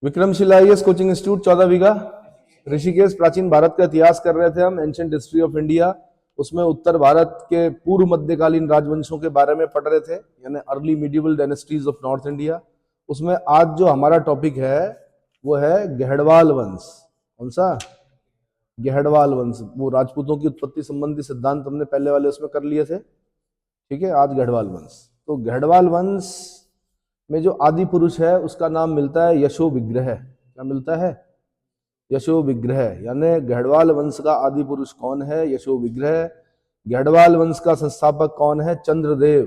Vikramshila IAS coaching institute 14 बीघा ऋषिकेश। प्राचीन भारत का इतिहास कर रहे थे हम, एंशिएंट हिस्ट्री ऑफ इंडिया। उसमें उत्तर भारत के पूर्व मध्यकालीन राजवंशों के बारे में पढ़ रहे थे, यानी early medieval dynasties of north India. उसमें आज जो हमारा टॉपिक है वो है गहड़वाल वंश। कौन सा? गहड़वाल वंश। वो राजपूतों की उत्पत्ति संबंधी सिद्धांत हमने पहले वाले उसमें कर लिए थे, ठीक है। आज गहड़वाल वंश। तो गहड़वाल वंश में जो आदि पुरुष है उसका नाम मिलता है यशो विग्रह। क्या मिलता है? यशो विग्रह। यानी गहड़वाल वंश का आदि पुरुष कौन है? यशो विग्रह। गहड़वाल वंश का संस्थापक कौन है? चंद्रदेव।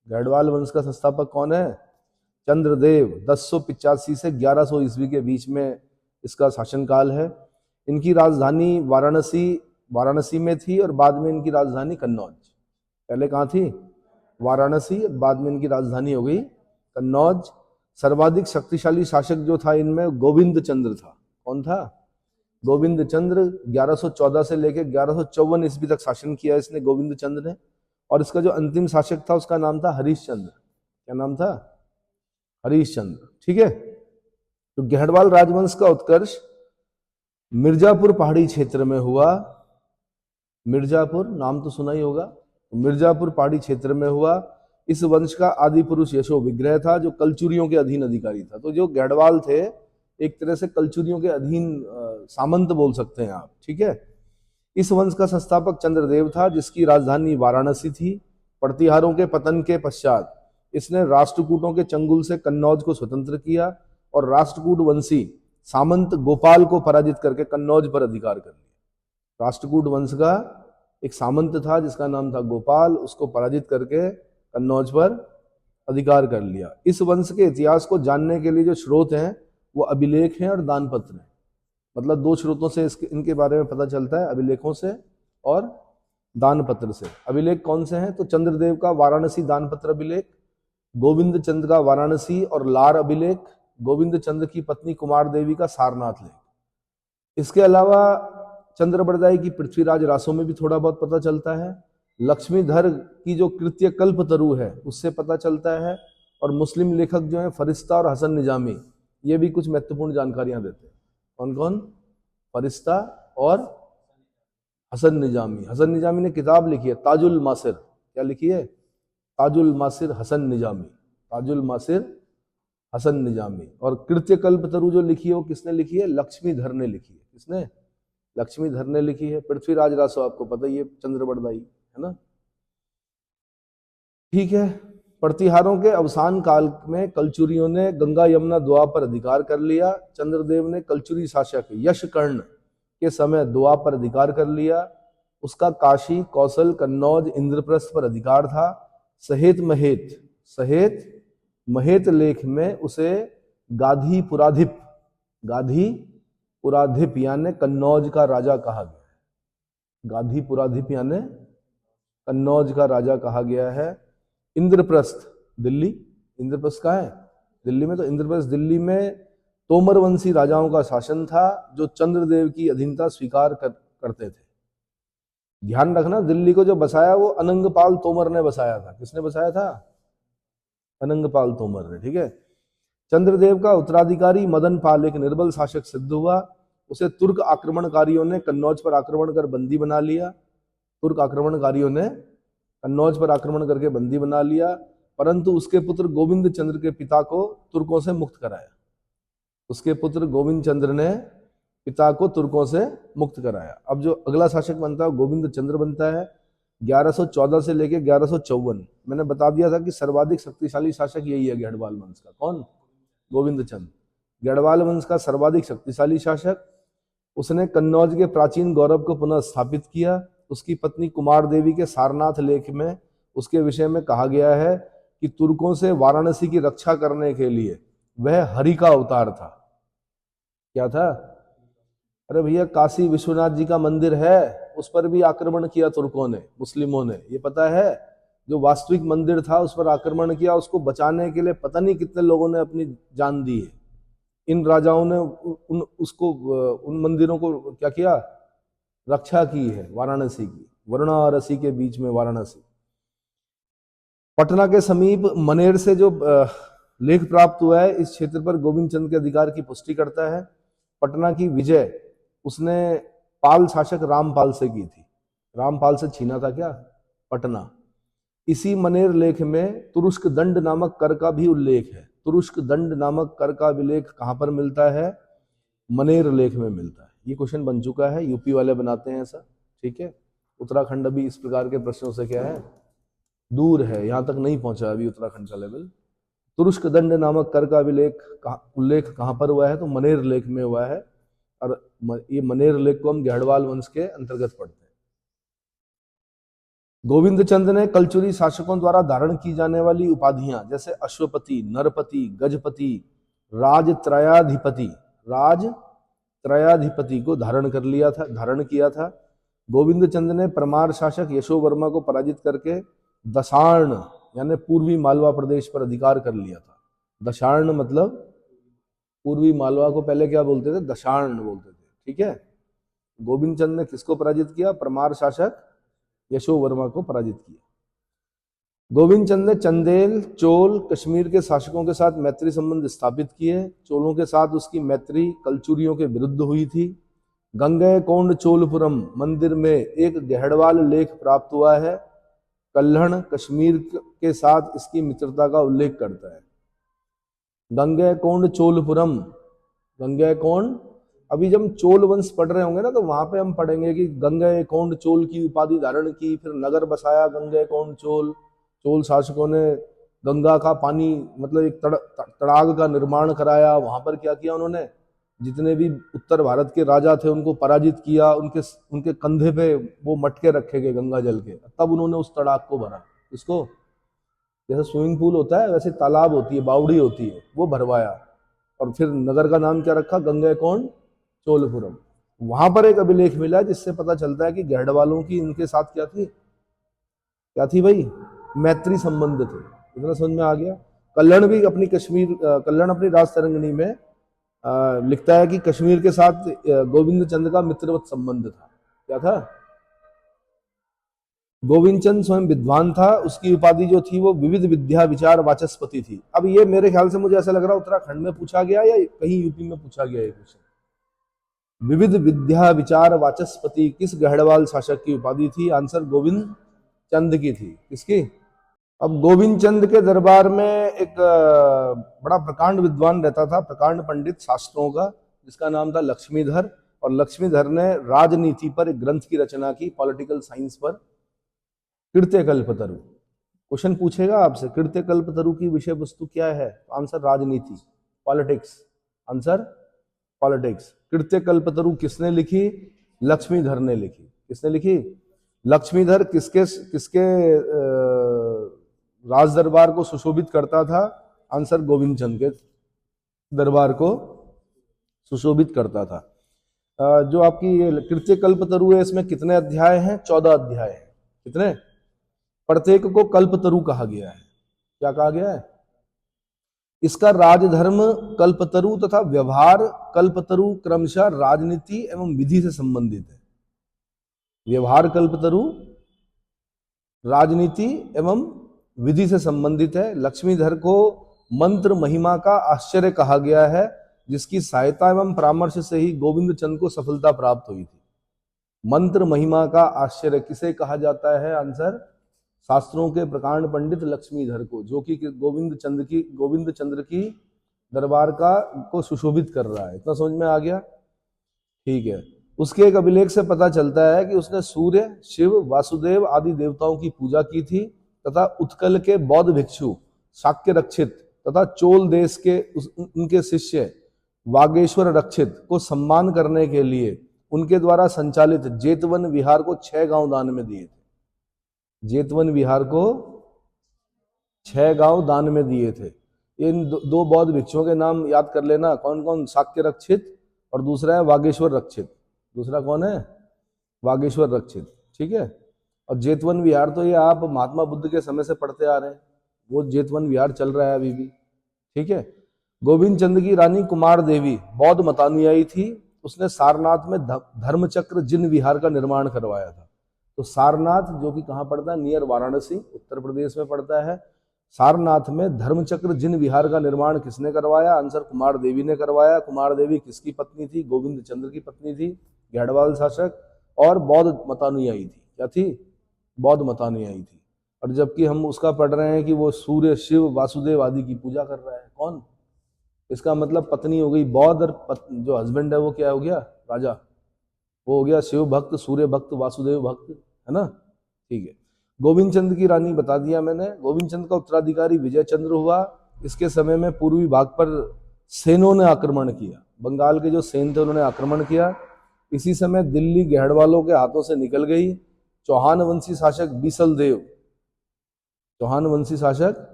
गहड़वाल वंश का संस्थापक कौन है? चंद्रदेव। 1085 से 1100 ईस्वी के बीच में इसका शासनकाल है। इनकी राजधानी वाराणसी में थी और बाद में इनकी राजधानी कन्नौज। पहले कहाँ थी? वाराणसी, बाद में इनकी राजधानी हो गई कन्नौज। सर्वाधिक शक्तिशाली शासक जो था इनमें गोविंद चंद्र था। कौन था? गोविंद चंद्र। 1114 से लेकर 1154 ईस्वी तक शासन किया इसने, गोविंद चंद्र ने। और इसका जो अंतिम शासक था उसका नाम था हरिश्चंद्र। क्या नाम था? हरिश्चंद्र, ठीक है। तो गहड़वाल राजवंश का उत्कर्ष मिर्जापुर पहाड़ी क्षेत्र में हुआ। मिर्जापुर नाम तो सुना ही होगा। मिर्जापुर पहाड़ी क्षेत्र में हुआ। इस वंश का आदि पुरुष यशो विग्रह था, जो कलचुरियों के अधीन अधिकारी था। तो जो गहड़वाल थे एक तरह से कलचुरियों के अधीन सामंत बोल सकते हैं आप, ठीक है। इस वंश का संस्थापक चंद्रदेव था, जिसकी राजधानी वाराणसी थी। प्रतिहारों के पतन के पश्चात इसने राष्ट्रकूटों के चंगुल से कन्नौज को स्वतंत्र किया और राष्ट्रकूट वंशी सामंत गोपाल को पराजित करके कन्नौज पर अधिकार कर लिया। राष्ट्रकूट वंश का एक सामंत था जिसका नाम था गोपाल, उसको पराजित करके कन्नौज पर अधिकार कर लिया। इस वंश के इतिहास को जानने के लिए जो स्रोत हैं वो अभिलेख हैं और दानपत्र हैं। मतलब दो स्रोतों से इनके बारे में पता चलता है, अभिलेखों से और दानपत्र से। अभिलेख कौन से हैं? तो चंद्रदेव का वाराणसी दानपत्र अभिलेख, गोविंद चंद्र का वाराणसी और लार अभिलेख, गोविंद चंद्र की पत्नी कुमार देवी का सारनाथ लेख। इसके अलावा चंद्रबरदाई की पृथ्वीराज रासों में भी थोड़ा बहुत पता चलता है। लक्ष्मीधर की जो कृत्य कल्प तरु है उससे पता चलता है। और मुस्लिम लेखक जो हैं फरिश्ता और हसन निजामी, ये भी कुछ महत्वपूर्ण जानकारियां देते हैं। कौन कौन? फरिश्ता और हसन निजामी। हसन निजामी ने किताब लिखी है ताजुल मासिर। क्या लिखी है? ताजुल मासिर हसन निजामी। ताजुल मासिर हसन निजामी। और कृत्य कल्प तरु जो लिखी है वो किसने लिखी है? लक्ष्मीधर ने लिखी है। किसने? लक्ष्मीधर ने लिखी है। पृथ्वीराज रासो आपको पता ही है, चंद्रबरदाई, है ना, ठीक है। प्रतिहारों के अवसान काल में कलचुरियों ने गंगा यमुना दोआ पर अधिकार कर लिया। चंद्रदेव ने कलचुरी शासक यशकर्ण के समय दोआ पर अधिकार कर लिया। उसका काशी, कौशल, कन्नौज, इंद्रप्रस्थ पर अधिकार था। सहेत महेत लेख में उसे गाधी पुराधिप यानी कन्नौज का राजा कहा गया है। गाधी पुराधिप यानी कन्नौज का राजा कहा गया है। इंद्रप्रस्थ दिल्ली, इंद्रप्रस्थ कहाँ है? दिल्ली में। तो इंद्रप्रस्थ दिल्ली में तोमर वंशी राजाओं का शासन था जो चंद्रदेव की अधीनता स्वीकार करते थे। ध्यान रखना, दिल्ली को जो बसाया वो अनंगपाल तोमर ने बसाया था। किसने बसाया था? अनंगपाल तोमर ने, ठीक है। चंद्रदेव का उत्तराधिकारी मदन पाल एक निर्बल शासक सिद्ध हुआ। उसे तुर्क आक्रमणकारियों ने कन्नौज पर आक्रमण कर बंदी बना लिया। तुर्क आक्रमणकारियों ने कन्नौज पर आक्रमण करके बंदी बना लिया, परंतु उसके पुत्र गोविंद चंद्र के पिता को तुर्कों से मुक्त कराया। उसके पुत्र गोविंद चंद्र ने पिता को तुर्कों से मुक्त कराया। अब जो अगला शासक बनता है गोविंद चंद्र बनता है। 1114 से लेकर 1154। मैंने बता दिया था कि सर्वाधिक शक्तिशाली शासक यही है गहड़वाल वंश का। कौन? गोविंद चंद्र। गहड़वाल वंश का सर्वाधिक शक्तिशाली शासक। उसने कन्नौज के प्राचीन गौरव को पुनः स्थापित किया। उसकी पत्नी कुमार देवी के सारनाथ लेख में उसके विषय में कहा गया है कि तुर्कों से वाराणसी की रक्षा करने के लिए वह हरि का अवतार था। क्या था? अरे भैया, काशी विश्वनाथ जी का मंदिर है, उस पर भी आक्रमण किया तुर्कों ने, मुस्लिमों ने, ये पता है। जो वास्तविक मंदिर था उस पर आक्रमण किया। उसको बचाने के लिए पता नहीं कितने लोगों ने अपनी जान दी है। इन राजाओं ने उन मंदिरों को क्या किया? रक्षा की है। वाराणसी की, वाराणसी के बीच में वाराणसी। पटना के समीप मनेर से जो लेख प्राप्त हुआ है, इस क्षेत्र पर गोविंद चंद के अधिकार की पुष्टि करता है। पटना की विजय उसने पाल शासक रामपाल से की थी। रामपाल से छीना था क्या पटना। इसी मनेर लेख में तुरुष्क दंड नामक कर का भी उल्लेख है। तुरुष्क दंड नामक कर का विलेख कहां पर मिलता है? मनेर लेख में मिलता है। ये क्वेश्चन बन चुका है, यूपी वाले बनाते हैं ऐसा, ठीक है। उत्तराखंड अभी इस प्रकार के प्रश्नों से क्या है, दूर है, यहां तक नहीं पहुंचा अभी उत्तराखंड का लेवल। तुरुष्क दंड नामक कर का उल्लेख कहां पर हुआ है? तो मनेर लेख में हुआ है, और ये मनेर लेख को हम गहड़वाल वंश के अंतर्गत पढ़ते हैं। गोविंद चंद ने कलचुरी शासकों द्वारा धारण की जाने वाली उपाधियां जैसे अश्वपति, नरपति, गजपति, राज त्रयाधिपति को धारण किया था। गोविंद चंद ने परमार शासक यशोवर्मा को पराजित करके दशार्ण यानी पूर्वी मालवा प्रदेश पर अधिकार कर लिया था। दशार्ण मतलब पूर्वी मालवा को पहले क्या बोलते थे? दशार्ण बोलते थे, ठीक है। गोविंद चंद ने किसको पराजित किया? परमार शासक यशोवर्मा को पराजित किया। गोविंद चंद ने चंदेल, चोल, कश्मीर के शासकों के साथ मैत्री संबंध स्थापित किए। चोलों के साथ उसकी मैत्री कलचुरियों के विरुद्ध हुई थी। गंगैकोंड चोलपुरम मंदिर में एक गहड़वाल लेख प्राप्त हुआ है। कल्हण कश्मीर के साथ इसकी मित्रता का उल्लेख करता है। गंगैकोंड चोलपुरम, गंगैकोंड, अभी जब चोल वंश पढ़ रहे होंगे ना तो वहां पे हम पढ़ेंगे कि गंगैकोंड चोल की उपाधि धारण की, फिर नगर बसाया गंगैकोंड चोल। चोल शासकों ने गंगा का पानी मतलब एक तड़ाग का निर्माण कराया। वहां पर क्या किया उन्होंने? जितने भी उत्तर भारत के राजा थे उनको पराजित किया। उनके कंधे पे वो मटके रखे गए गंगा जल के, तब उन्होंने उस तड़ाग को भरा। इसको जैसे स्विमिंग पूल होता है वैसे तालाब होती है, बावड़ी होती है, वो भरवाया। और फिर नगर का नाम क्या रखा? गंगैकोंड चोलपुरम। वहां पर एक अभिलेख मिला जिससे पता चलता है कि गहड़वालों की इनके साथ क्या थी भाई? मैत्री संबंध थे। इतना समझ में आ गया। कल्हण भी कल्हण अपनी राज तरंगिणी में लिखता है कि कश्मीर के साथ गोविंद चंद का मित्रवत संबंध था। क्या था? गोविंद चंद स्वयं विद्वान था। उसकी उपाधि जो थी वो विविध विद्या विचार वाचस्पति थी। अब ये मेरे ख्याल से मुझे ऐसा लग रहा है उत्तराखंड में पूछा गया या कहीं यूपी में पूछा गया ये क्वेश्चन। विविध विद्या विचार वाचस्पति किस गहड़वाल शासक की उपाधि थी? आंसर गोविंद चंद की थी। किसकी? अब गोविंद चंद के दरबार में एक बड़ा प्रकांड विद्वान रहता था, प्रकांड पंडित शास्त्रों का, जिसका नाम था लक्ष्मीधर। और लक्ष्मीधर ने राजनीति पर एक ग्रंथ की रचना की, पॉलिटिकल साइंस पर, कृत्यकल्पतरु। क्वेश्चन पूछेगा आपसे कृत्यकल्पतरु की विषय वस्तु क्या है? आंसर राजनीति, पॉलिटिक्स। Answer politics. कृत्यकल्पतरु किसने लिखी? लक्ष्मीधर ने लिखी। किसने लिखी? लक्ष्मीधर किसके राज दरबार को सुशोभित करता था? आंसर गोविंद चंद के दरबार को सुशोभित करता था। जो आपकी ये कृत्यकल्पतरु है इसमें कितने अध्याय हैं? 14 अध्याय हैं। कितने? प्रत्येक को कल्पतरु कहा गया है। क्या कहा गया है? इसका राजधर्म कल्पतरु तथा व्यवहार कल्पतरु क्रमशः राजनीति एवं विधि से संबंधित है। व्यवहार कल्पतरु राजनीति एवं विधि से संबंधित है। लक्ष्मीधर को मंत्र महिमा का आश्चर्य कहा गया है, जिसकी सहायता एवं परामर्श से ही गोविंद चंद को सफलता प्राप्त हुई थी। मंत्र महिमा का आश्चर्य किसे कहा जाता है? आंसर शास्त्रों के प्रकांड पंडित लक्ष्मीधर को, जो कि गोविंद चंद्र की दरबार को सुशोभित कर रहा है। इतना समझ में आ गया? ठीक है। उसके एक अभिलेख से पता चलता है कि उसने सूर्य, शिव, वासुदेव आदि देवताओं की पूजा की थी तथा उत्कल के बौद्ध भिक्षु शाक्य रक्षित तथा चोल देश के उनके शिष्य वागेश्वर रक्षित को सम्मान करने के लिए उनके द्वारा संचालित जेतवन विहार को 6 गांव दान में दिए थे। जेतवन विहार को 6 गांव दान में दिए थे। इन दो बौद्ध भिक्षुओं के नाम याद कर लेना, कौन कौन? शाक्य रक्षित और दूसरा है वागेश्वर रक्षित। दूसरा कौन है? वागेश्वर रक्षित। ठीक है। और जेतवन विहार तो ये आप महात्मा बुद्ध के समय से पढ़ते आ रहे हैं, वो जेतवन विहार चल रहा है अभी भी। ठीक है। गोविंद चंद की रानी कुमार देवी बौद्ध मतानुयायी थी। उसने सारनाथ में धर्मचक्र जिन विहार का निर्माण करवाया था। तो सारनाथ जो कि कहाँ पड़ता है? नियर वाराणसी, उत्तर प्रदेश में पड़ता है। सारनाथ में धर्मचक्र जिन विहार का निर्माण किसने करवाया? आंसर कुमार देवी ने करवाया। कुमार देवी किसकी पत्नी थी? गोविंद चंद्र की पत्नी थी, गढ़वाल शासक, और बौद्ध मतानुयायी थी। क्या थी? बौद्ध मतानुयायी थी। और जबकि हम उसका पढ़ रहे हैं कि वो सूर्य, शिव, वासुदेव आदि की पूजा कर रहा है। कौन? इसका मतलब पत्नी हो गई बौद्ध, और जो हस्बैंड है वो क्या हो गया? राजा। वो हो गया शिव भक्त, सूर्य भक्त, वासुदेव भक्त, है ना? ठीक है। गोविंद चंद्र की रानी बता दिया मैंने। गोविंद चंद्र का उत्तराधिकारी विजय चंद्र हुआ। इसके समय में पूर्वी भाग पर सेनों ने आक्रमण किया। बंगाल के जो सेन थे उन्होंने आक्रमण किया। इसी समय दिल्ली गहड़वालों के हाथों से निकल गई। चौहान वंशी शासक बीसल देव, चौहान वंशी शासक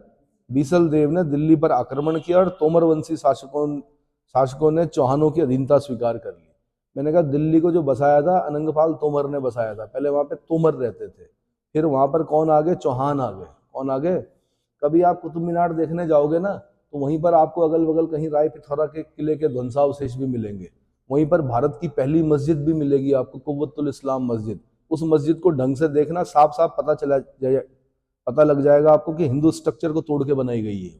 बीसल देव ने दिल्ली पर आक्रमण किया और तोमर वंशी शासकों ने चौहानों की अधीनता स्वीकार कर ली। मैंने कहा दिल्ली को जो बसाया था अनंगपाल तोमर ने बसाया था। पहले वहां पे तोमर रहते थे, फिर वहां पर कौन आ गए? चौहान आ गए। कौन आ गए? कभी आप कुतुब मीनार देखने जाओगे ना तो वहीं पर आपको अगल बगल कहीं राय पिथौरा के किले के ध्वंसावशेष भी मिलेंगे। वहीं पर भारत की पहली मस्जिद भी मिलेगी आपको, कुव्वतुल इस्लाम मस्जिद। उस मस्जिद को ढंग से देखना, साफ साफ पता लग जाएगा आपको कि हिंदू स्ट्रक्चर को तोड़ के बनाई गई है।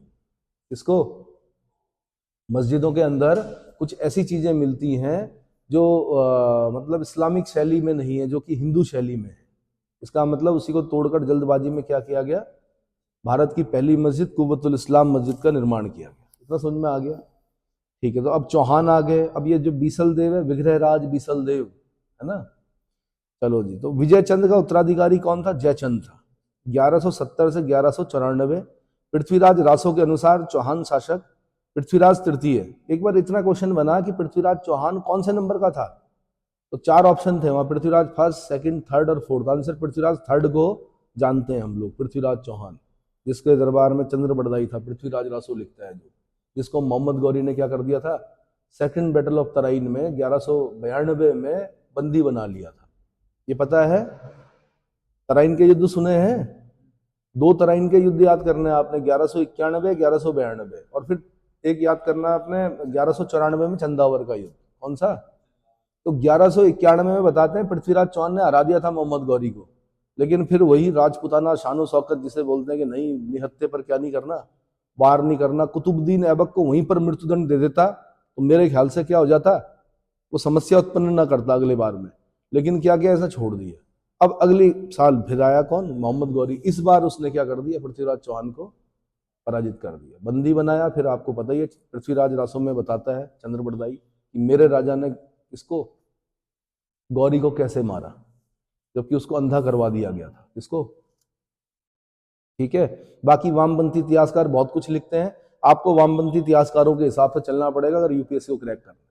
इसको मस्जिदों के अंदर कुछ ऐसी चीजें मिलती हैं जो मतलब इस्लामिक शैली में नहीं है, जो कि हिंदू शैली में है। इसका मतलब उसी को तोड़कर जल्दबाजी में क्या किया गया? भारत की पहली मस्जिद कुव्वतुल इस्लाम मस्जिद का निर्माण किया गया। इतना समझ में आ गया? ठीक है। तो अब चौहान आ गए। अब ये जो बीसल देव है, विग्रहराज बीसल देव, है ना? चलो जी। तो विजय चंद्र का उत्तराधिकारी कौन था? जयचंद था। 1170 से 1194। पृथ्वीराज रासो के अनुसार चौहान शासक पृथ्वीराज तृतीय। एक बार इतना क्वेश्चन बना कि पृथ्वीराज चौहान कौन से नंबर का था? तो 4 ऑप्शन थे वहां, पृथ्वीराज फर्स्ट, सेकंड, थर्ड और फोर्थ। आंसर पृथ्वीराज थर्ड को जानते हैं हम लोग, पृथ्वीराज चौहान, जिसके दरबार में चंद्र बड़दाई था। पृथ्वीराज रासो लिखता है जो, जिसको मोहम्मद गौरी ने क्या कर दिया था? सेकंड बैटल ऑफ तराइन में 1192 में बंदी बना लिया था। ये पता है? तराइन के युद्ध सुने हैं? 2 तराइन के युद्ध याद करने हैं आपने, 1191, 1192, और फिर एक याद करना है आपने 1194 में चंदावर का युद्ध। कौन सा? तो 1191 में बताते हैं पृथ्वीराज चौहान ने हरा दिया था मोहम्मद गौरी को, लेकिन फिर वही राजपुताना शानो शौकत जिसे बोलते हैं कि नहीं, निहत्थे पर क्या नहीं करना, वार नहीं करना, कुतुबुद्दीन ऐबक को वहीं पर मृत्युदंड दे देता तो मेरे ख्याल से क्या हो जाता? वो समस्या उत्पन्न ना करता अगले बार में। लेकिन क्या किया? ऐसा छोड़ दिया। अब अगले साल फिर आया कौन? मोहम्मद गौरी। इस बार उसने क्या कर दिया? पृथ्वीराज चौहान को पराजित कर दिया, बंदी बनाया। फिर आपको पता ही है पृथ्वीराज रासो में बताता है चंद्र बड़दाई कि मेरे राजा ने इसको, गौरी को कैसे मारा, जबकि उसको अंधा करवा दिया गया था। इसको, ठीक है। बाकी वामपंथी इतिहासकार बहुत कुछ लिखते हैं, आपको वामपंथी इतिहासकारों के हिसाब से चलना पड़ेगा अगर यूपीएससी को क्रैक करना है।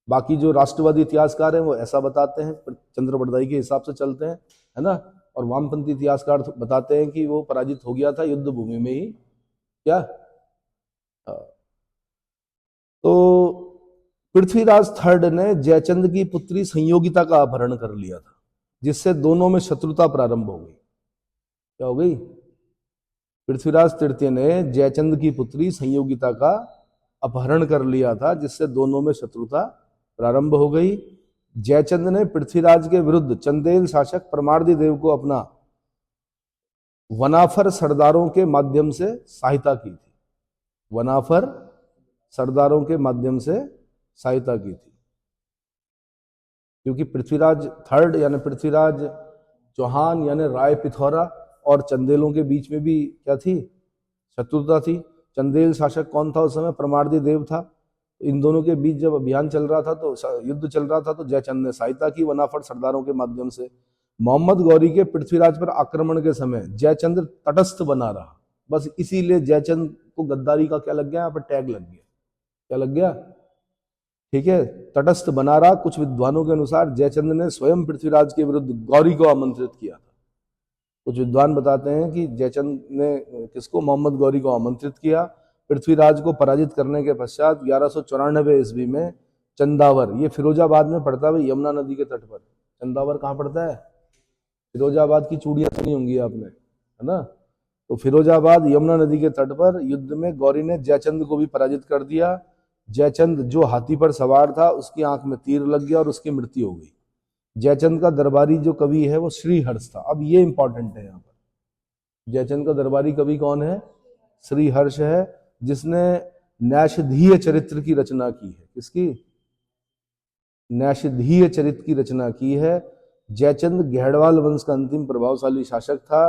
बाकी जो राष्ट्रवादी इतिहासकार हैं वो ऐसा बताते हैं, चंद्र बड़दाई के हिसाब से चलते हैं, है ना? और वामपंथी इतिहासकार बताते हैं कि वो पराजित हो गया था युद्ध भूमि में ही। क्या? तो पृथ्वीराज थर्ड ने जयचंद की पुत्री संयोगिता का अपहरण कर लिया था, जिससे दोनों में शत्रुता प्रारंभ हो गई। क्या हो गई? पृथ्वीराज तृतीय ने जयचंद की पुत्री संयोगिता का अपहरण कर लिया था, जिससे दोनों में शत्रुता प्रारंभ हो गई। जयचंद ने पृथ्वीराज के विरुद्ध चंदेल शासक परमार्दी देव को अपना वनाफर सरदारों के माध्यम से सहायता की थी। वनाफर सरदारों के माध्यम से सहायता की थी, क्योंकि पृथ्वीराज थर्ड यानी पृथ्वीराज चौहान यानी राय पिथौरा और चंदेलों के बीच में भी क्या थी? शत्रुता थी। चंदेल शासक कौन था उस समय? परमार्दी देव था। इन दोनों के बीच जब अभियान चल रहा था, तो युद्ध चल रहा था, तो जयचंद ने सहायता की वनाफर सरदारों के माध्यम से। मोहम्मद गौरी के पृथ्वीराज पर आक्रमण के समय जयचंद तटस्थ बना रहा, बस इसीलिए जयचंद को गद्दारी का क्या लग गया? यहाँ पर टैग लग गया। क्या लग गया? ठीक है, तटस्थ बना रहा। कुछ विद्वानों के अनुसार जयचंद ने स्वयं पृथ्वीराज के विरुद्ध गौरी को आमंत्रित किया था। कुछ विद्वान बताते हैं कि जयचंद ने किसको? मोहम्मद गौरी को आमंत्रित किया। पृथ्वीराज को पराजित करने के पश्चात 1194 ईस्वी में चंदावर, ये फिरोजाबाद में पड़ता है, यमुना नदी के तट पर। चंदावर कहाँ पड़ता है? फिरोजाबाद की चूड़ियां सुनी होंगी आपने, है ना? तो फिरोजाबाद यमुना नदी के तट पर युद्ध में गौरी ने जयचंद को भी पराजित कर दिया। जयचंद जो हाथी पर सवार था, उसकी आंख में तीर लग गया और उसकी मृत्यु हो गई। जयचंद का दरबारी जो कवि है वो श्रीहर्ष था। अब ये इंपॉर्टेंट है यहाँ पर, जयचंद का दरबारी कवि कौन है? श्री हर्ष है, जिसने नैषधीय चरित्र की रचना की है। किसकी? नैषधीय चरित्र की रचना की है। जयचंद घेड़वाल वंश का अंतिम प्रभावशाली शासक था।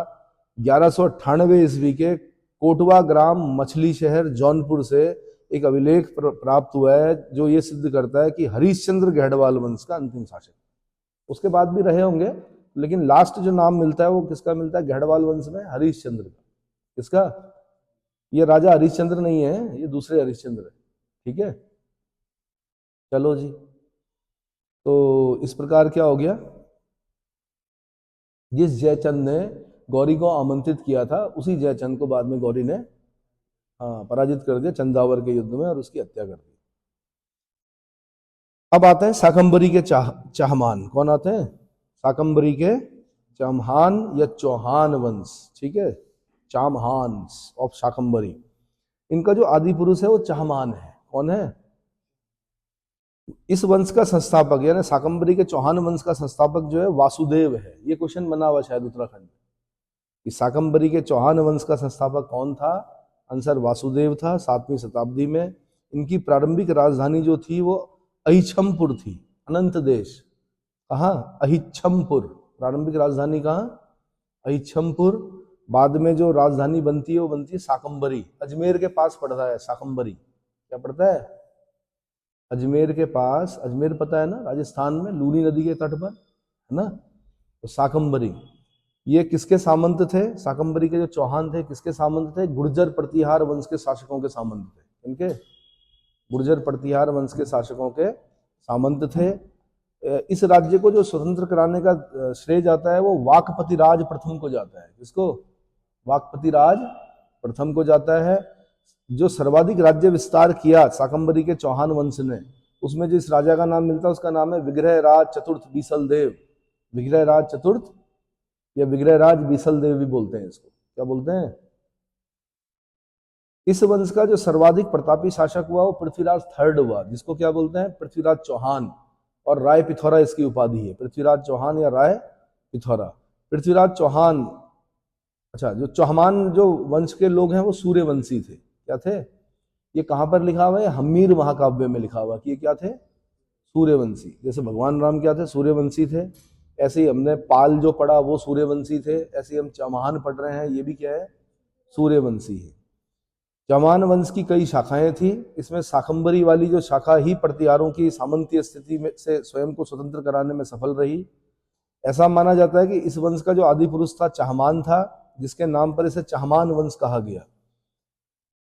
1198 ईस्वी के कोटवा ग्राम मछली शहर जौनपुर से एक अभिलेख प्राप्त हुआ है जो ये सिद्ध करता है कि हरिश्चंद्र घेड़वाल वंश का अंतिम शासक। उसके बाद भी रहे होंगे, लेकिन लास्ट जो नाम मिलता है वो किसका मिलता है घेड़वाल वंश में? हरिश्चंद्र का। किसका? ये राजा हरिश्चंद्र नहीं है, ये दूसरे हरिश्चंद्र है। ठीक है, चलो जी। तो इस प्रकार क्या हो गया, जिस जयचंद ने गौरी को आमंत्रित किया था उसी जयचंद को बाद में गौरी ने पराजित कर दिया चंदावर के युद्ध में और उसकी हत्या कर दी। अब आते हैं शाकंभरी के चाहमान। कौन आते हैं? शाकंभरी के चामहान या चौहान वंश। ठीक है, चामहान ऑफ शाकंभरी। इनका जो आदि पुरुष है वो चाहमान है। कौन है? इस वंश का संस्थापक यानी शाकंभरी के चौहान वंश का संस्थापक जो है वासुदेव है। ये क्वेश्चन बना हुआ शायद उत्तराखंड कि शाकंभरी के चौहान वंश का संस्थापक कौन था? आंसर वासुदेव था, 7वीं शताब्दी में। इनकी प्रारंभिक राजधानी जो थी वो अहिछमपुर थी, अनंत देश। कहाँ? अहिछमपुर। प्रारंभिक राजधानी कहाँ? अहिछमपुर। बाद में जो राजधानी बनती है वो बनती है शाकंभरी। अजमेर के पास पड़ता है शाकंभरी। क्या पड़ता है? अजमेर के पास। अजमेर पता है ना, राजस्थान में, लूनी नदी के तट पर, है ना। तो शाकंभरी ये किसके सामंत थे? शाकंभरी के जो चौहान थे किसके सामंत थे? गुर्जर प्रतिहार वंश के शासकों के सामंत थे। इनके गुर्जर प्रतिहार वंश के शासकों के सामंत थे। इस राज्य को जो स्वतंत्र कराने का श्रेय जाता है वो वाकपति राज प्रथम को जाता है। किसको? वाकपति राज प्रथम को जाता है। जो सर्वाधिक राज्य विस्तार किया शाकंभरी के चौहान वंश ने, उसमें जिस राजा का नाम मिलता है उसका नाम है विग्रह राज चतुर्थ बीसल देव। विग्रह राज चतुर्थ या विग्रह राज बीसल देव भी बोलते हैं इसको। क्या बोलते हैं? इस वंश का जो सर्वाधिक प्रतापी शासक हुआ वो पृथ्वीराज थर्ड हुआ, जिसको क्या बोलते हैं? पृथ्वीराज चौहान। और राय पिथौरा इसकी उपाधि है, पृथ्वीराज चौहान या राय पिथौरा। पृथ्वीराज चौहान, अच्छा, जो चौहान जो वंश के लोग हैं वो सूर्यवंशी थे। क्या थे? ये कहां पर लिखा हुआ है? हम्मीर महाकाव्य में लिखा हुआ कि ये क्या थे? सूर्यवंशी। जैसे भगवान राम क्या थे? सूर्यवंशी थे। ऐसे ही हमने पाल जो पढ़ा वो सूर्यवंशी थे, ऐसे ही हम चौहान पढ़ रहे हैं, ये भी क्या है? सूर्यवंशी है। चौहान वंश की कई शाखाएं थी। इसमें शाकंभरी वाली जो शाखा ही प्रतिहारों की सामंतीय स्थिति में से स्वयं को स्वतंत्र कराने में सफल रही। ऐसा माना जाता है कि इस वंश का जो आदि पुरुष था चाहमान था, जिसके नाम पर इसे चाहमान वंश कहा गया।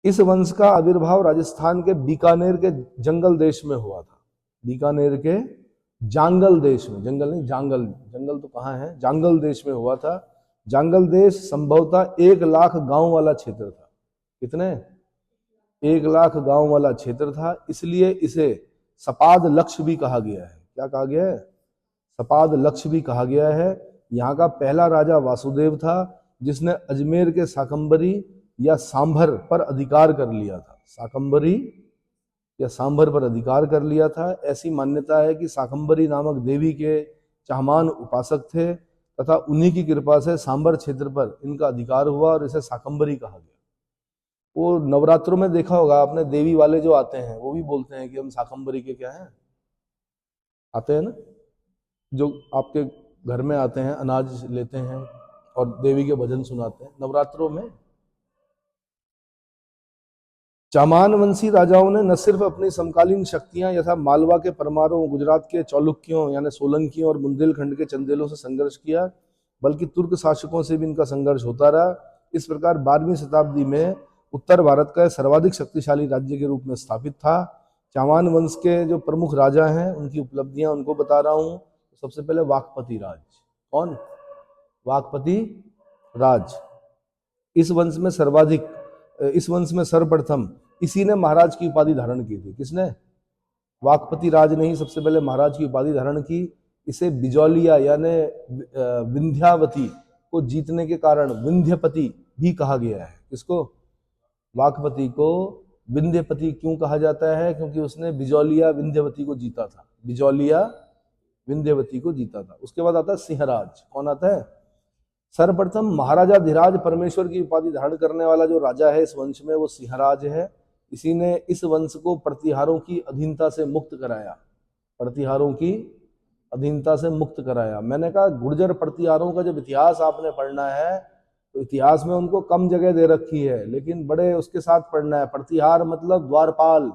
इस वंश का आविर्भाव राजस्थान के बीकानेर के जंगल देश में हुआ था। बीकानेर के जांगल देश में, जंगल नहीं जांगल, जंगल तो कहाँ है? जांगल देश में हुआ था। जांगल देश संभवतः 1 लाख गांव वाला क्षेत्र था। कितने? 1 लाख गांव वाला क्षेत्र था, इसलिए इसे सपाद लक्ष्य भी कहा गया है। क्या कहा गया है? सपाद लक्ष्य भी कहा गया है। यहाँ का पहला राजा वासुदेव था, जिसने अजमेर के शाकंभरी या सांभर पर अधिकार कर लिया था। शाकंभरी या सांभर पर अधिकार कर लिया था। ऐसी मान्यता है कि शाकंभरी नामक देवी के चाहमान उपासक थे तथा उन्हीं की कृपा से सांभर क्षेत्र पर इनका अधिकार हुआ और इसे शाकंभरी कहा गया। वो नवरात्रों में देखा होगा आपने, देवी वाले जो आते हैं वो भी बोलते हैं कि हम शाकंभरी के क्या हैं, आते हैं ना, जो आपके घर में आते हैं, अनाज लेते हैं और देवी के भजन सुनाते हैं नवरात्रों में। चामान वंशी राजाओं ने न सिर्फ अपनी समकालीन शक्तियां यथा मालवा के परमारों, गुजरात के चौलुक्यों यानी सोलंकियों और बुंदेलखंड के चंदेलों से संघर्ष किया, बल्कि तुर्क शासकों से भी इनका संघर्ष होता रहा। इस प्रकार 12वीं शताब्दी में उत्तर भारत का सर्वाधिक शक्तिशाली राज्य के रूप में स्थापित था। चामान वंश के जो प्रमुख राजा हैं उनकी उपलब्धियां उनको बता रहा हूं। सबसे पहले वाकपति राज। कौन? वाकपति राज। इस वंश में सर्वप्रथम इसी ने महाराज की उपाधि धारण की थी। किसने? वाकपति राज ने ही सबसे पहले महाराज की उपाधि धारण की। इसे बिजौलिया यानी विंध्यावती को जीतने के कारण विंध्यपति भी कहा गया है। किसको? वाकपति को विंध्यपति क्यों कहा जाता है? क्योंकि उसने बिजौलिया विंध्यवती को जीता था। बिजौलिया विंध्यवती को जीता था। उसके बाद आता है सिंहराज। कौन आता है? सर्वप्रथम महाराजा धीराज परमेश्वर की उपाधि धारण करने वाला जो राजा है इस वंश में वो सिंहराज है। इसी ने इस वंश को प्रतिहारों की अधीनता से मुक्त कराया, प्रतिहारों की अधीनता से मुक्त कराया। मैंने कहा गुर्जर प्रतिहारों का जब इतिहास आपने पढ़ना है तो इतिहास में उनको कम जगह दे रखी है, लेकिन बड़े उसके साथ पढ़ना है। प्रतिहार मतलब द्वारपाल।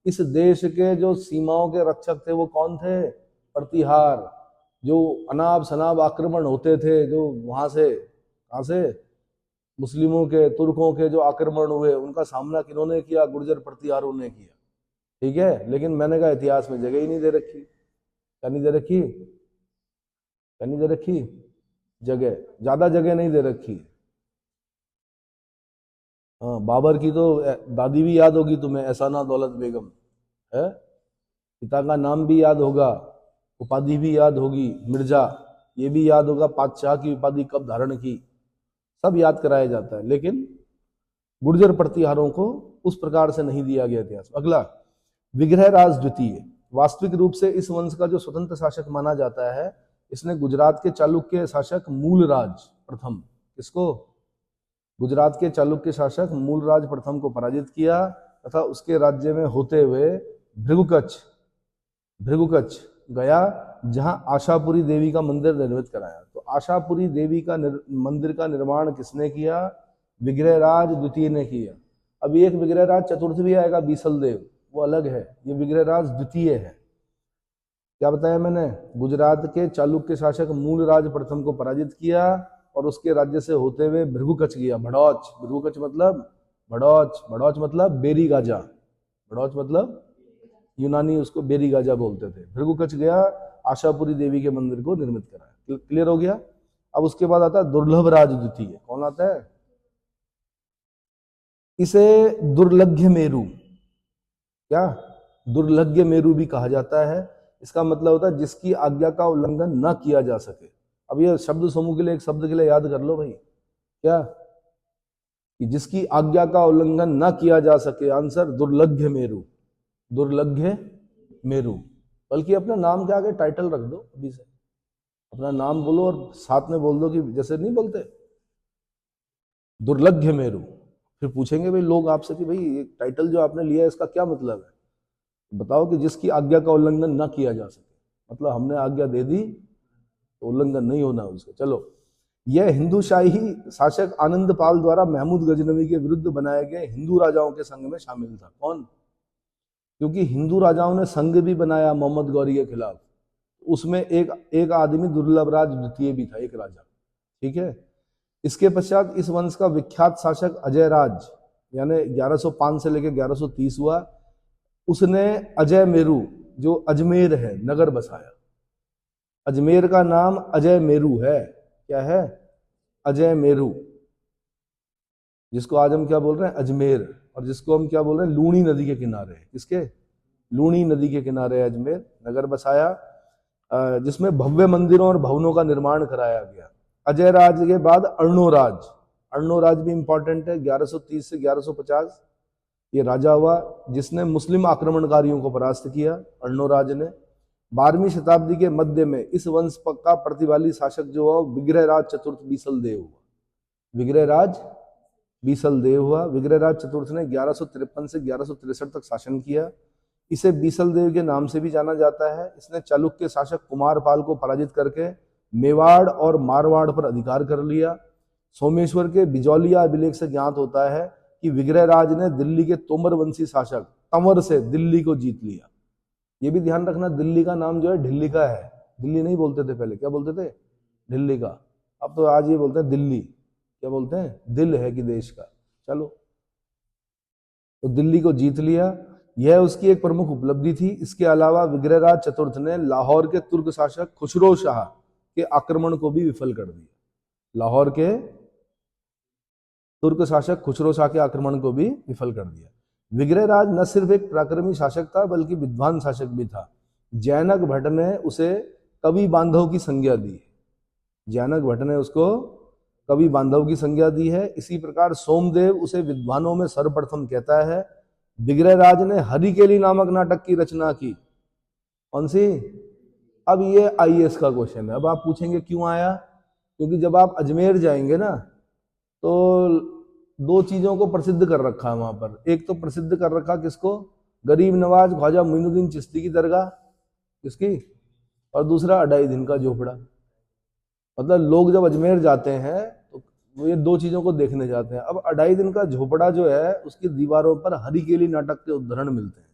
इस देश के जो सीमाओं के रक्षक थे वो कौन थे? प्रतिहार। जो अनाब शनाब आक्रमण होते थे, जो वहां से कहां से मुस्लिमों के, तुर्कों के जो आक्रमण हुए उनका सामना किन्होंने किया? गुर्जर प्रतिहारों ने किया। ठीक है, लेकिन मैंने कहा इतिहास में जगह ही नहीं दे रखी। क्या नहीं दे रखी? क्या नहीं दे रखी? जगह, ज्यादा जगह नहीं दे रखी। हाँ, बाबर की तो दादी भी याद होगी तुम्हें, एहसाना दौलत बेगम है। पिता का नाम भी याद होगा, उपाधि भी याद होगी, मिर्जा। ये भी याद होगा पातशाह की उपाधि कब धारण की, सब याद कराया जाता है। लेकिन गुर्जर प्रतिहारों को उस प्रकार से नहीं दिया गया इतिहास। अगला, विग्रहराज द्वितीय। वास्तविक रूप से इस वंश का जो स्वतंत्र शासक माना जाता है, इसने गुजरात के चालुक्य शासक मूलराज प्रथम, किसको? गुजरात के चालुक्य शासक मूलराज प्रथम को पराजित किया तथा उसके राज्य में होते हुए भृगुकच्छ गया, जहां आशापुरी देवी का मंदिर निर्मित कराया। तो आशापुरी देवी का मंदिर का निर्माण किसने किया? विग्रहराज द्वितीय ने किया। अब एक विग्रहराज चतुर्थ भी आएगा, बीसल देव, वो अलग है। ये विग्रहराज द्वितीय है। क्या बताया मैंने? गुजरात के चालुक्य शासक मूलराज प्रथम को पराजित किया और उसके राज्य से होते हुए भृगुकच्छ गया। भड़ौच, भृगुकच्छ मतलब भड़ौच, भड़ौच मतलब बेरी गाजा, भड़ौच मतलब यूनानी उसको बेरी गाजा बोलते थे। भृगुकच्छ गया, आशापुरी देवी के मंदिर को निर्मित कराया। क्लियर हो गया? अब उसके बाद आता है दुर्लभ राज द्वितीय। कौन आता है? इसे दुर्लभ्य मेरु, क्या दुर्लभ्य मेरु भी कहा जाता है। इसका मतलब होता है जिसकी आज्ञा का उल्लंघन न किया जा सके। अब ये शब्द समूह के लिए, एक शब्द के लिए याद कर लो भाई, क्या कि जिसकी आज्ञा का उल्लंघन न किया जा सके। आंसर दुर्लभ्य मेरु, दुर्लभ्य मेरु। बल्कि अपने नाम के आगे टाइटल रख दो, अभी से अपना नाम बोलो और साथ में बोल दो कि जैसे नहीं बोलते दुर्लभ्य मेरु। फिर पूछेंगे भाई लोग आपसे कि भाई ये टाइटल जो आपने लिया है इसका क्या मतलब है? बताओ कि जिसकी आज्ञा का उल्लंघन न किया जा सके, मतलब हमने आज्ञा दे दी तो उल्लंघन नहीं होना उसका। चलो, यह हिंदूशाही शासक आनंद पाल द्वारा महमूद गजनवी के विरुद्ध बनाए गए हिंदू राजाओं के संघ में शामिल था। कौन? क्योंकि हिंदू राजाओं ने संघ भी बनाया मोहम्मद गौरी के खिलाफ। उसमें एक आदमी दुर्लभराज द्वितीय भी था, एक राजा। ठीक है। इसके पश्चात इस वंश का विख्यात शासक अजय राज, यानी 1105 से लेकर 1130 हुआ। उसने अजय मेरू, जो अजमेर है, नगर बसाया। अजमेर का नाम अजय मेरू है। क्या है? अजय मेरू, जिसको आज हम क्या बोल रहे हैं? अजमेर। और जिसको हम क्या बोल रहे हैं? लूणी नदी के किनारे। किसके? लूणी नदी के किनारे अजमेर नगर बसाया, जिसमें भव्य मंदिरों और भवनों का निर्माण कराया गया। अजय राज के बाद अर्णोराज, अर्णोराज भी इंपॉर्टेंट है। 1130 से 1150 ये राजा हुआ जिसने मुस्लिम आक्रमणकारियों को परास्त किया। अर्णोराज ने 12वीं शताब्दी के मध्य में इस वंश का प्रतिवाली शासक जो हुआ विग्रहराज चतुर्थ बीसल देव हुआ। विग्रहराज बीसल देव हुआ। विग्रहराज चतुर्थ ने 1153 से 1163 तक शासन किया। इसे बीसल देव के नाम से भी जाना जाता है। इसने चालुक्य शासक कुमारपाल को पराजित करके मेवाड़ और मारवाड़ पर अधिकार कर लिया। सोमेश्वर के बिजौलिया अभिलेख से ज्ञात होता है कि विग्रहराज ने दिल्ली के तोमर वंशी शासक तंवर से दिल्ली को जीत लिया। ये भी ध्यान रखना, दिल्ली का नाम जो है ढिल्ली का है। दिल्ली नहीं बोलते थे पहले, क्या बोलते थे? ढिल्ली का। अब तो आज ये बोलते हैं दिल्ली। क्या बोलते हैं? दिल है कि देश का। चलो, तो दिल्ली को जीत लिया, यह उसकी एक प्रमुख उपलब्धि थी। इसके अलावा विग्रहराज चतुर्थ ने लाहौर के तुर्क शासक खुसरो शाह के आक्रमण को भी विफल कर दिया। लाहौर के तुर्क शासक खुसरो शाह के आक्रमण को भी विफल कर दिया। विग्रहराज न सिर्फ एक पराक्रमी शासक था बल्कि विद्वान शासक भी था। जैनक भट्ट ने उसे कवि बांधव की संज्ञा दी है। जैनक भट्ट ने उसको कवि बांधव की संज्ञा दी है। इसी प्रकार सोमदेव उसे विद्वानों में सर्वप्रथम कहता है। विग्रहराज ने हरिकेली नामक नाटक की रचना की। कौन सी? अब ये आईएएस का क्वेश्चन है। अब आप पूछेंगे क्यों आया? क्योंकि जब आप अजमेर जाएंगे ना तो दो चीजों को प्रसिद्ध कर रखा है वहां पर। एक तो प्रसिद्ध कर रखा किसको, गरीब नवाज ख्वाजा मोइनुद्दीन चिश्ती की दरगाह, किसकी, और दूसरा अढ़ाई दिन का झोपड़ा। मतलब लोग जब अजमेर जाते हैं तो वो ये दो चीजों को देखने जाते हैं। अब अढ़ाई दिन का झोपड़ा जो है उसकी दीवारों पर हरिकेली नाटक के उदाहरण मिलते हैं।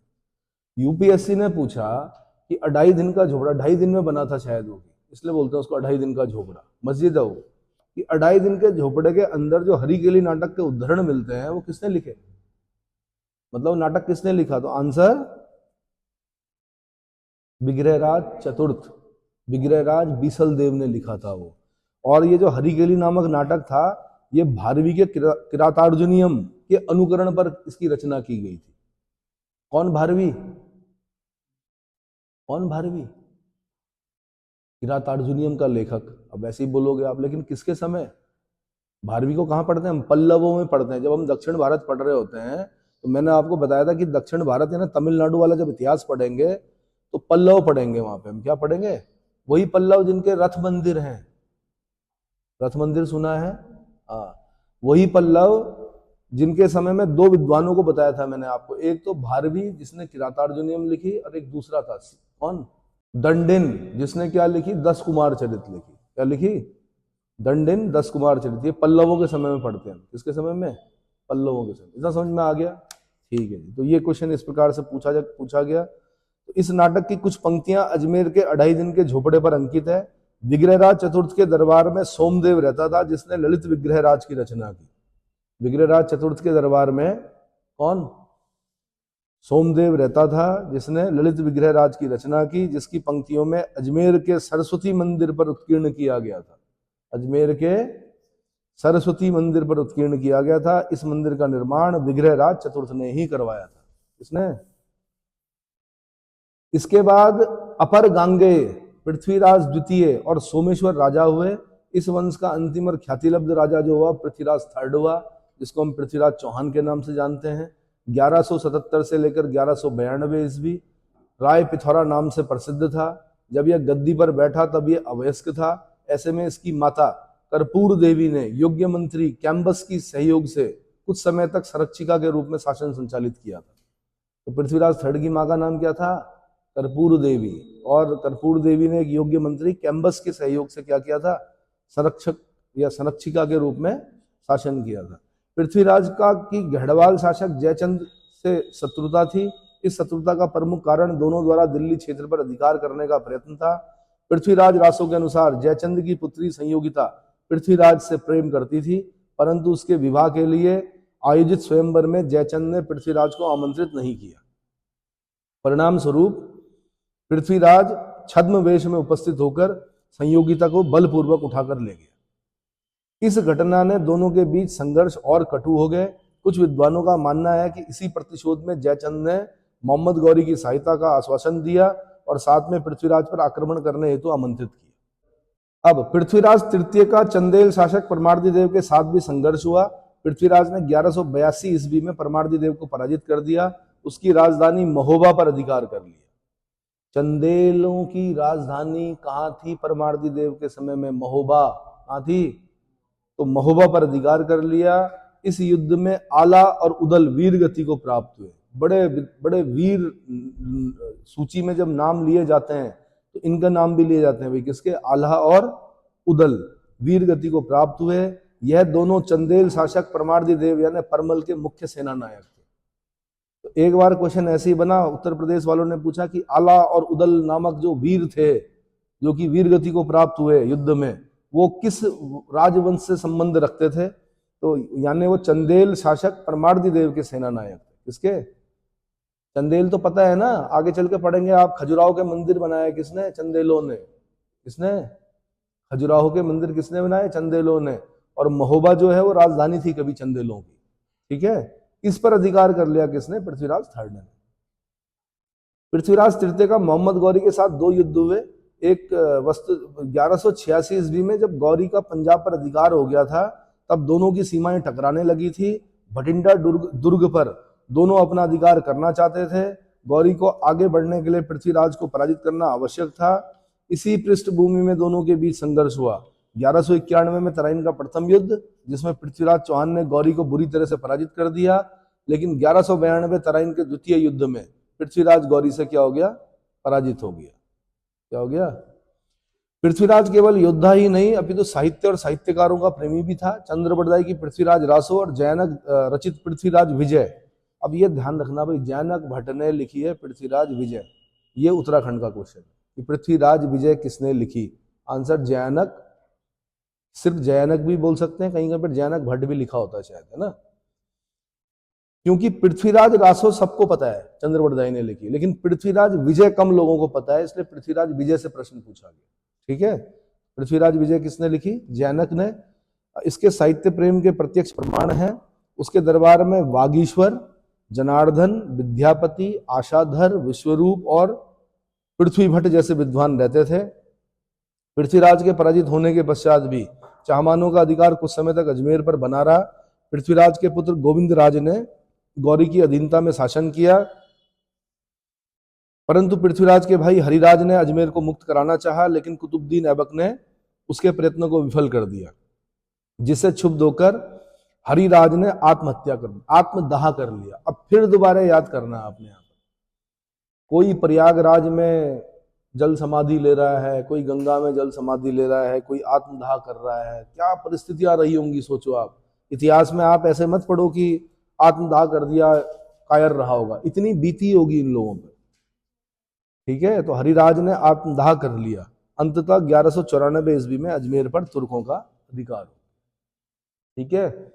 यूपीएससी ने पूछा कि अढ़ाई दिन का झोपड़ा, 2.5 दिन में बना था शायद वो, इसलिए बोलते हैं उसको अढ़ाई दिन का झोपड़ा। मस्जिद है वो, कि अढ़ाई दिन के झोपड़े के अंदर जो हरिकेली नाटक के उदाहरण मिलते हैं वो किसने लिखे, मतलब नाटक किसने लिखा? तो आंसर विग्रहराज चतुर्थ, विग्रहराज बीसल देव ने लिखा था वो। और ये जो हरिकेली नामक नाटक था ये भारवी के किरातार्जुनियम के अनुकरण पर इसकी रचना की गई थी। कौन भारवी, कौन भारवी? किरातार्जुनियम का लेखक। अब ऐसे ही बोलोगे आप, लेकिन किसके समय? भारवी को कहाँ पढ़ते हैं हम? पल्लवों में पढ़ते हैं। जब हम दक्षिण भारत पढ़ रहे होते हैं तो मैंने आपको बताया था कि दक्षिण भारत यानी तमिलनाडु वाला जब इतिहास पढ़ेंगे तो पल्लव पढ़ेंगे। वहां पे हम क्या पढ़ेंगे? वही पल्लव जिनके रथ मंदिर हैं। रथ मंदिर सुना है? हाँ, वही पल्लव जिनके समय में दो विद्वानों को बताया था मैंने आपको। एक तो भारवी जिसने किरातार्जुनियम लिखी, और एक दूसरा था कौन? दंडिन, जिसने क्या लिखी? 10 कुमार चरित लिखी। क्या लिखी? दंडिन 10 कुमार चरित। ये पल्लवों के समय में पढ़ते हैं। किसके समय में? पल्लवों के समय। इतना समझ में आ गया? ठीक है। तो ये क्वेश्चन इस प्रकार से पूछा गया। तो इस नाटक की कुछ पंक्तियां अजमेर के अढ़ाई दिन के झोपड़े पर अंकित है। विग्रहराज चतुर्थ के दरबार में सोमदेव रहता था जिसने ललित विग्रहराज की रचना की। विग्रहराज चतुर्थ के दरबार में कौन? सोमदेव रहता था जिसने ललित विग्रहराज की रचना की, जिसकी पंक्तियों में अजमेर के सरस्वती मंदिर पर उत्कीर्ण किया गया था। अजमेर के सरस्वती मंदिर पर उत्कीर्ण किया गया था। इस मंदिर का निर्माण विग्रहराज चतुर्थ ने ही करवाया था। किसने? इसके बाद अपर गांगेय, पृथ्वीराज द्वितीय और सोमेश्वर राजा हुए। इस वंश का अंतिम और ख्यातिलब्ध राजा जो हुआ पृथ्वीराज थर्ड हुआ, जिसको हम पृथ्वीराज चौहान के नाम से जानते हैं। 1177 से लेकर 1192 ईस्वी राय पिथौरा नाम से प्रसिद्ध था। जब यह गद्दी पर बैठा तब यह अवयस्क था। ऐसे में इसकी माता कर्पूर देवी ने योग्य मंत्री कैम्बस की सहयोग से कुछ समय तक संरक्षिका के रूप में शासन संचालित किया था। तो पृथ्वीराज थर्ड की माँ का नाम क्या था? कर्पूर देवी। और कर्पूर देवी ने एक योग्य मंत्री कैम्बस के सहयोग से क्या किया था? संरक्षक या संरक्षिका के रूप में शासन किया था। पृथ्वीराज का की गढ़वाल शासक जयचंद से शत्रुता थी। इस शत्रुता का प्रमुख कारण दोनों द्वारा दिल्ली क्षेत्र पर अधिकार करने का प्रयत्न था। पृथ्वीराज रासों के अनुसार जयचंद की पुत्री संयोगिता पृथ्वीराज से प्रेम करती थी, परंतु उसके विवाह के लिए आयोजित स्वयंवर में जयचंद ने पृथ्वीराज को आमंत्रित नहीं किया। परिणाम स्वरूप पृथ्वीराज छद्म वेश में उपस्थित होकर संयोगिता को बलपूर्वक उठाकर ले गया। इस घटना ने दोनों के बीच संघर्ष और कटु हो गए। कुछ विद्वानों का मानना है कि इसी प्रतिशोध में जयचंद ने मोहम्मद गौरी की सहायता का आश्वासन दिया और साथ में पृथ्वीराज पर आक्रमण करने हेतु आमंत्रित किया। अब पृथ्वीराज तृतीय का चंदेल शासक परमार्दी देव के साथ भी संघर्ष हुआ। पृथ्वीराज ने 1182 ईस्वी में परमार्दी देव को पराजित कर दिया। उसकी राजधानी महोबा पर अधिकार कर लिया। चंदेलों की राजधानी कहाँ थी परमार्दी देव के समय में? महोबा। कहाँ थी? तो महोबा पर अधिकार कर लिया। इस युद्ध में आला और उदल वीर गति को प्राप्त हुए। बड़े बड़े वीर सूची में जब नाम लिए जाते हैं तो इनका नाम भी लिए जाते हैं भाई, किसके? आला और उदल वीर गति को प्राप्त हुए। यह दोनों चंदेल शासक परमार्दी देव यानी परमल के मुख्य सेना नायक थे। तो एक बार क्वेश्चन ऐसे ही बना, उत्तर प्रदेश वालों ने पूछा कि आला और उदल नामक जो वीर थे जो कि वीर गति को प्राप्त हुए युद्ध में, वो किस राजवंश से संबंध रखते थे? तो यानी वो चंदेल शासक परमार्दी देव के सेना नायक थे। किसके? चंदेल तो पता है ना, आगे चल के पढ़ेंगे आप। खजुराहो के मंदिर बनाए किसने? चंदेलों ने। किसने? खजुराहो के मंदिर किसने बनाए? चंदेलों ने। और महोबा जो है वो राजधानी थी कभी चंदेलों की। ठीक है, इस पर अधिकार कर लिया किसने? पृथ्वीराज थर्ड ने। पृथ्वीराज तृतीय का मोहम्मद गौरी के साथ 2 युद्ध हुए। एक वस्तु 1186 ईस्वी में जब गौरी का पंजाब पर अधिकार हो गया था तब दोनों की सीमाएं टकराने लगी थी। भटिंडा दुर्ग पर दोनों अपना अधिकार करना चाहते थे। गौरी को आगे बढ़ने के लिए पृथ्वीराज को पराजित करना आवश्यक था। इसी पृष्ठभूमि में दोनों के बीच संघर्ष हुआ। 1191 में तराइन का प्रथम युद्ध, जिसमें पृथ्वीराज चौहान ने गौरी को बुरी तरह से पराजित कर दिया। लेकिन 1192 तराइन के द्वितीय युद्ध में पृथ्वीराज गौरी से क्या हो गया, पराजित हो गया। क्या हो गया? पृथ्वीराज केवल योद्धा ही नहीं अपितु साहित्य और साहित्यकारों का प्रेमी भी था। चंद्रबरदाई की पृथ्वीराज रासो और जैनक रचित पृथ्वीराज विजय, अब ये ध्यान रखना भाई, जैनक भट्ट ने लिखी है पृथ्वीराज विजय, ये उत्तराखंड का क्वेश्चन है कि पृथ्वीराज विजय किसने लिखी। आंसर जैनक, सिर्फ जैनक भी बोल सकते हैं, कहीं पर जैनक भट्ट भी लिखा होता है शायद, है ना। क्योंकि पृथ्वीराज रासो सबको पता है चंद्रबरदाई ने लिखी, लेकिन पृथ्वीराज विजय कम लोगों को पता है, इसलिए पृथ्वीराज विजय से प्रश्न पूछा गया। ठीक है, पृथ्वीराज विजय किसने लिखी? जैनक ने। इसके साहित्य प्रेम के प्रत्यक्ष प्रमाण हैं। उसके दरबार में वागीश्वर, जनार्दन, विद्यापति, आशाधर, विश्वरूप और पृथ्वी भट्ट जैसे विद्वान रहते थे। पृथ्वीराज के पराजित होने के पश्चात भी चाहमानों का अधिकार कुछ समय तक अजमेर पर बना रहा। पृथ्वीराज के पुत्र गोविंद राज ने गौरी की अधीनता में शासन किया, परंतु पृथ्वीराज के भाई हरिराज ने अजमेर को मुक्त कराना चाहा, लेकिन कुतुबुद्दीन ऐबक ने उसके प्रयत्नों को विफल कर दिया, जिससे क्षुब्ध होकर हरिराज ने आत्महत्या कर ली, आत्मदाह कर लिया। अब फिर दोबारा याद करना आपने यहाँ पर, कोई प्रयागराज में जल समाधि ले रहा है, कोई गंगा में जल समाधि ले रहा है, कोई आत्मदाह कर रहा है, क्या परिस्थितियां रही होंगी सोचो आप। इतिहास में आप ऐसे मत पढ़ो कि आत्मदाह कर दिया, कायर रहा होगा, इतनी बीती होगी इन लोगों पर। ठीक है, तो हरिराज ने आत्मदाह कर लिया। अंततः 1194 ईस्वी में अजमेर पर तुर्कों का अधिकार हो। ठीक है,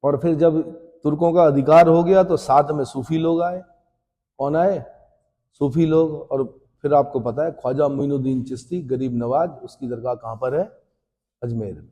और फिर जब तुर्कों का अधिकार हो गया तो साथ में सूफी लोग आए। कौन आए? सूफी लोग। और फिर आपको पता है ख्वाजा मोइनुद्दीन चिश्ती, गरीब नवाज, उसकी दरगाह कहां पर है? अजमेर में।